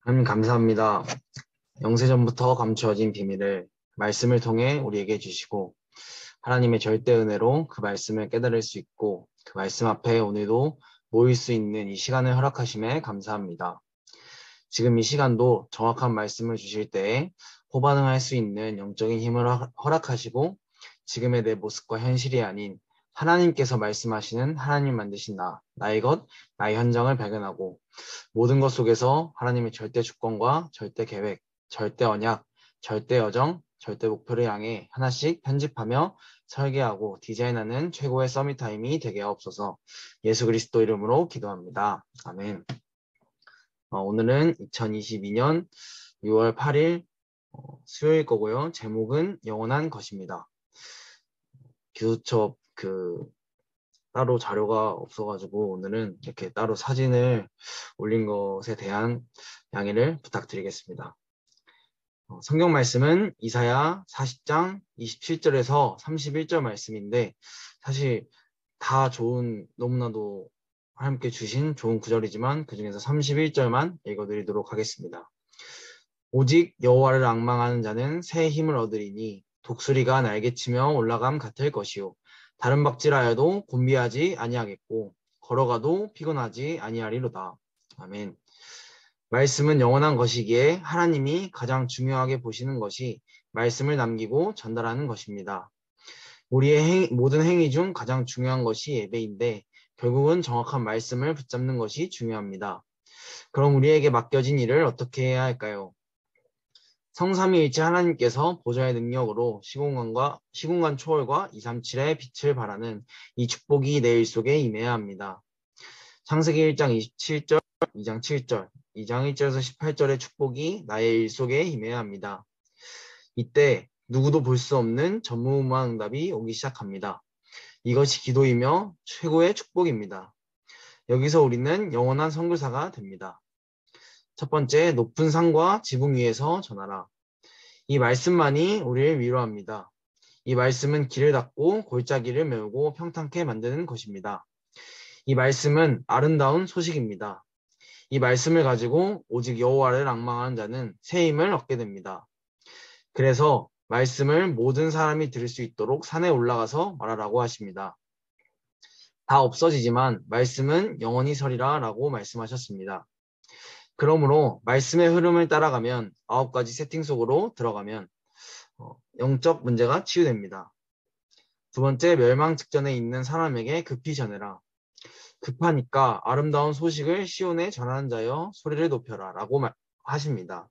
하나님 감사합니다. 영세전부터 감추어진 비밀을 말씀을 통해 우리에게 주시고 하나님의 절대 은혜로 그 말씀을 깨달을 수 있고 그 말씀 앞에 오늘도 모일 수 있는 이 시간을 허락하심에 감사합니다. 지금 이 시간도 정확한 말씀을 주실 때에 호반응할 수 있는 영적인 힘을 허락하시고 지금의 내 모습과 현실이 아닌 하나님께서 말씀하시는 하나님 만드신 나의 것, 나의 현장을 발견하고 모든 것 속에서 하나님의 절대 주권과 절대 계획, 절대 언약, 절대 여정, 절대 목표를 향해 하나씩 편집하며 설계하고 디자인하는 최고의 서밋 타임이 되게 하옵소서. 예수 그리스도 이름으로 기도합니다. 아멘. 오늘은 2022년 6월 8일 수요일 거고요. 제목은 영원한 것입니다. 기도처 따로 자료가 없어가지고 오늘은 이렇게 따로 사진을 올린 것에 대한 양해를 부탁드리겠습니다. 성경 말씀은 이사야 40장 27절에서 31절 말씀인데 사실 다 너무나도 하나님께 주신 좋은 구절이지만 그 중에서 31절만 읽어드리도록 하겠습니다. 오직 여호와를 앙망하는 자는 새 힘을 얻으리니 독수리가 날개치며 올라감 같을 것이요 다른 박질하여도 곤비하지 아니하겠고 걸어가도 피곤하지 아니하리로다. 아멘. 말씀은 영원한 것이기에 하나님이 가장 중요하게 보시는 것이 말씀을 남기고 전달하는 것입니다. 우리의 모든 행위 중 가장 중요한 것이 예배인데 결국은 정확한 말씀을 붙잡는 것이 중요합니다. 그럼 우리에게 맡겨진 일을 어떻게 해야 할까요? 성삼위일체 하나님께서 보좌의 능력으로 시공간 초월과 237의 빛을 발하는 이 축복이 내 일 속에 임해야 합니다. 창세기 1장 27절, 2장 7절, 2장 1절에서 18절의 축복이 나의 일 속에 임해야 합니다. 이때 누구도 볼 수 없는 전무후무한 응답이 오기 시작합니다. 이것이 기도이며 최고의 축복입니다. 여기서 우리는 영원한 선교사가 됩니다. 첫 번째, 높은 산과 지붕 위에서 전하라. 이 말씀만이 우리를 위로합니다. 이 말씀은 길을 닦고 골짜기를 메우고 평탄케 만드는 것입니다. 이 말씀은 아름다운 소식입니다. 이 말씀을 가지고 오직 여호와를 앙망하는 자는 새 힘을 얻게 됩니다. 그래서 말씀을 모든 사람이 들을 수 있도록 산에 올라가서 말하라고 하십니다. 다 없어지지만 말씀은 영원히 서리라 라고 말씀하셨습니다. 그러므로 말씀의 흐름을 따라가면 9가지 세팅 속으로 들어가면 영적 문제가 치유됩니다. 두 번째, 멸망 직전에 있는 사람에게 급히 전해라. 급하니까 아름다운 소식을 시온에 전하는 자여 소리를 높여라 라고 하십니다.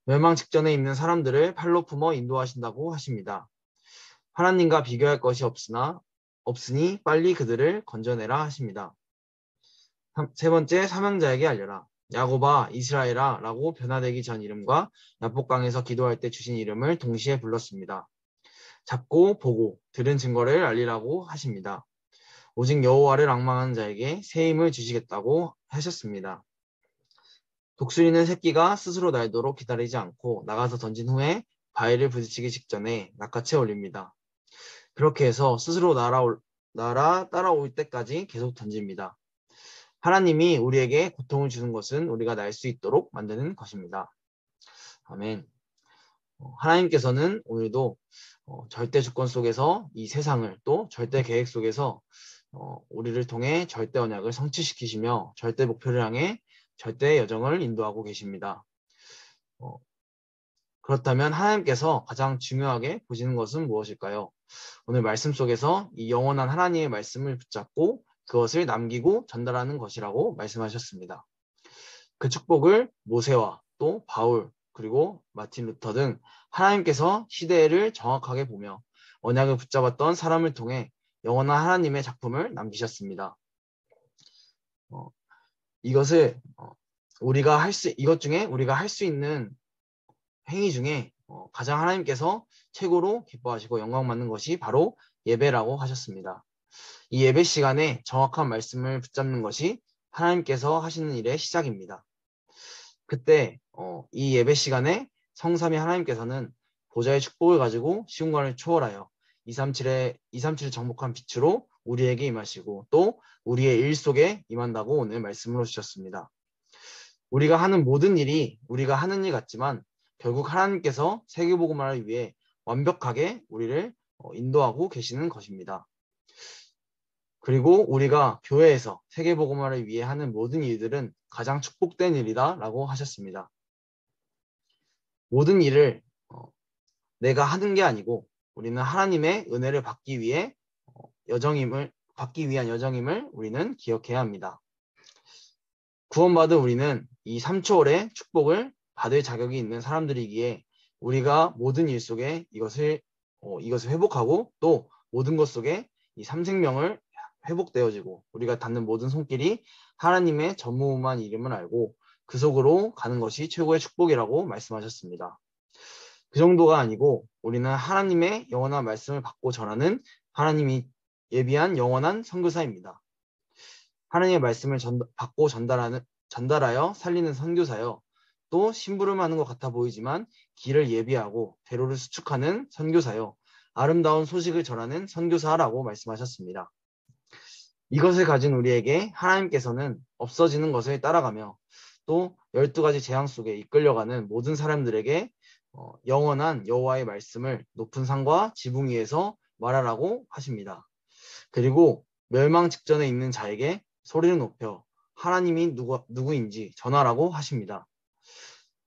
멸망 직전에 있는 사람들을 팔로 품어 인도하신다고 하십니다. 하나님과 비교할 것이 없으니 빨리 그들을 건져내라 하십니다. 세 번째, 사명자에게 알려라. 야곱아, 이스라엘아 라고 변화되기 전 이름과 야복강에서 기도할 때 주신 이름을 동시에 불렀습니다. 잡고 보고 들은 증거를 알리라고 하십니다. 오직 여호와를 앙망하는 자에게 새 힘을 주시겠다고 하셨습니다. 독수리는 새끼가 스스로 날도록 기다리지 않고 나가서 던진 후에 바위를 부딪히기 직전에 낚아채 올립니다. 그렇게 해서 스스로 따라올 때까지 계속 던집니다. 하나님이 우리에게 고통을 주는 것은 우리가 날 수 있도록 만드는 것입니다. 아멘. 하나님께서는 오늘도 절대 주권 속에서 이 세상을 또 절대 계획 속에서 우리를 통해 절대 언약을 성취시키시며 절대 목표를 향해 절대 여정을 인도하고 계십니다. 그렇다면 하나님께서 가장 중요하게 보시는 것은 무엇일까요? 오늘 말씀 속에서 이 영원한 하나님의 말씀을 붙잡고 그것을 남기고 전달하는 것이라고 말씀하셨습니다. 그 축복을 모세와 또 바울 그리고 마틴 루터 등 하나님께서 시대를 정확하게 보며 언약을 붙잡았던 사람을 통해 영원한 하나님의 작품을 남기셨습니다. 이것 중에 우리가 할 수 있는 행위 중에 가장 하나님께서 최고로 기뻐하시고 영광받는 것이 바로 예배라고 하셨습니다. 이 예배 시간에 정확한 말씀을 붙잡는 것이 하나님께서 하시는 일의 시작입니다. 그때 이 예배 시간에 성삼위 하나님께서는 보좌의 축복을 가지고 시공간을 초월하여 237을 정복한 빛으로 우리에게 임하시고 또 우리의 일 속에 임한다고 오늘 말씀으로 주셨습니다. 우리가 하는 모든 일이 우리가 하는 일 같지만 결국 하나님께서 세계복음화를 위해 완벽하게 우리를 인도하고 계시는 것입니다. 그리고 우리가 교회에서 세계복음화를 위해 하는 모든 일들은 가장 축복된 일이다 라고 하셨습니다. 모든 일을 내가 하는 게 아니고 우리는 하나님의 은혜를 받기 위한 여정임을 우리는 기억해야 합니다. 구원받은 우리는 이 3초월의 축복을 받을 자격이 있는 사람들이기에 우리가 모든 일 속에 이것을 회복하고 또 모든 것 속에 이 삼생명을 회복되어지고 우리가 닿는 모든 손길이 하나님의 전무후무한 이름을 알고 그 속으로 가는 것이 최고의 축복이라고 말씀하셨습니다. 그 정도가 아니고 우리는 하나님의 영원한 말씀을 받고 전하는 하나님이 예비한 영원한 선교사입니다. 하나님의 말씀을 받고 전달하여 살리는 선교사여, 또 심부름하는 것 같아 보이지만 길을 예비하고 대로를 수축하는 선교사여, 아름다운 소식을 전하는 선교사라고 말씀하셨습니다. 이것을 가진 우리에게 하나님께서는 없어지는 것을 따라가며 또 12가지 재앙 속에 이끌려가는 모든 사람들에게 영원한 여호와의 말씀을 높은 산과 지붕 위에서 말하라고 하십니다. 그리고 멸망 직전에 있는 자에게 소리를 높여 하나님이 누구인지 전하라고 하십니다.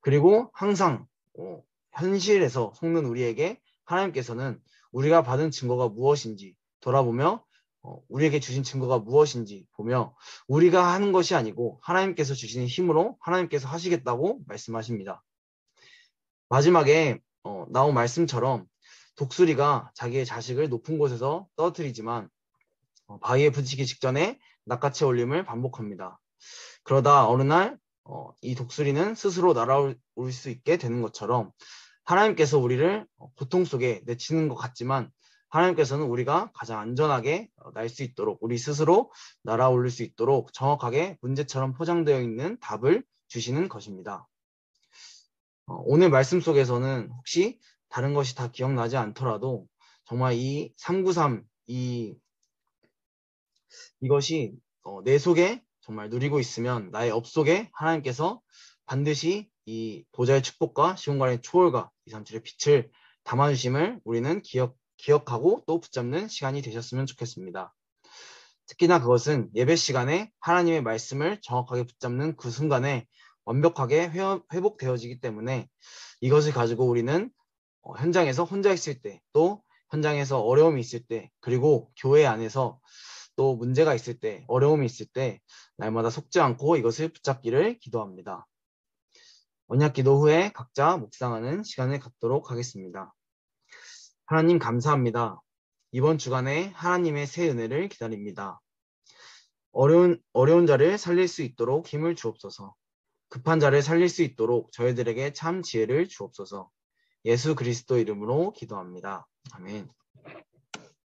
그리고 항상 현실에서 속는 우리에게 하나님께서는 우리가 받은 증거가 무엇인지 돌아보며 우리에게 주신 증거가 무엇인지 보며 우리가 하는 것이 아니고 하나님께서 주시는 힘으로 하나님께서 하시겠다고 말씀하십니다. 마지막에 나온 말씀처럼 독수리가 자기의 자식을 높은 곳에서 떨어뜨리지만 바위에 부딪히기 직전에 낚아채 올림을 반복합니다. 그러다 어느 날 이 독수리는 스스로 날아올 수 있게 되는 것처럼 하나님께서 우리를 고통 속에 내치는 것 같지만 하나님께서는 우리가 가장 안전하게 날 수 있도록 우리 스스로 날아올릴 수 있도록 정확하게 문제처럼 포장되어 있는 답을 주시는 것입니다. 오늘 말씀 속에서는 혹시 다른 것이 다 기억나지 않더라도 정말 이 393 이것이 내 속에 정말 누리고 있으면 나의 업 속에 하나님께서 반드시 이 보좌의 축복과 시온간의 초월과 237의 빛을 담아주심을 우리는 기억하고 또 붙잡는 시간이 되셨으면 좋겠습니다. 특히나 그것은 예배 시간에 하나님의 말씀을 정확하게 붙잡는 그 순간에 완벽하게 회복되어지기 때문에 이것을 가지고 우리는 현장에서 혼자 있을 때, 또 현장에서 어려움이 있을 때, 그리고 교회 안에서 또 문제가 있을 때, 어려움이 있을 때 날마다 속지 않고 이것을 붙잡기를 기도합니다. 언약 기도 후에 각자 묵상하는 시간을 갖도록 하겠습니다. 하나님 감사합니다. 이번 주간에 하나님의 새 은혜를 기다립니다. 어려운 자를 살릴 수 있도록 힘을 주옵소서. 급한 자를 살릴 수 있도록 저희들에게 참 지혜를 주옵소서. 예수 그리스도 이름으로 기도합니다. 아멘.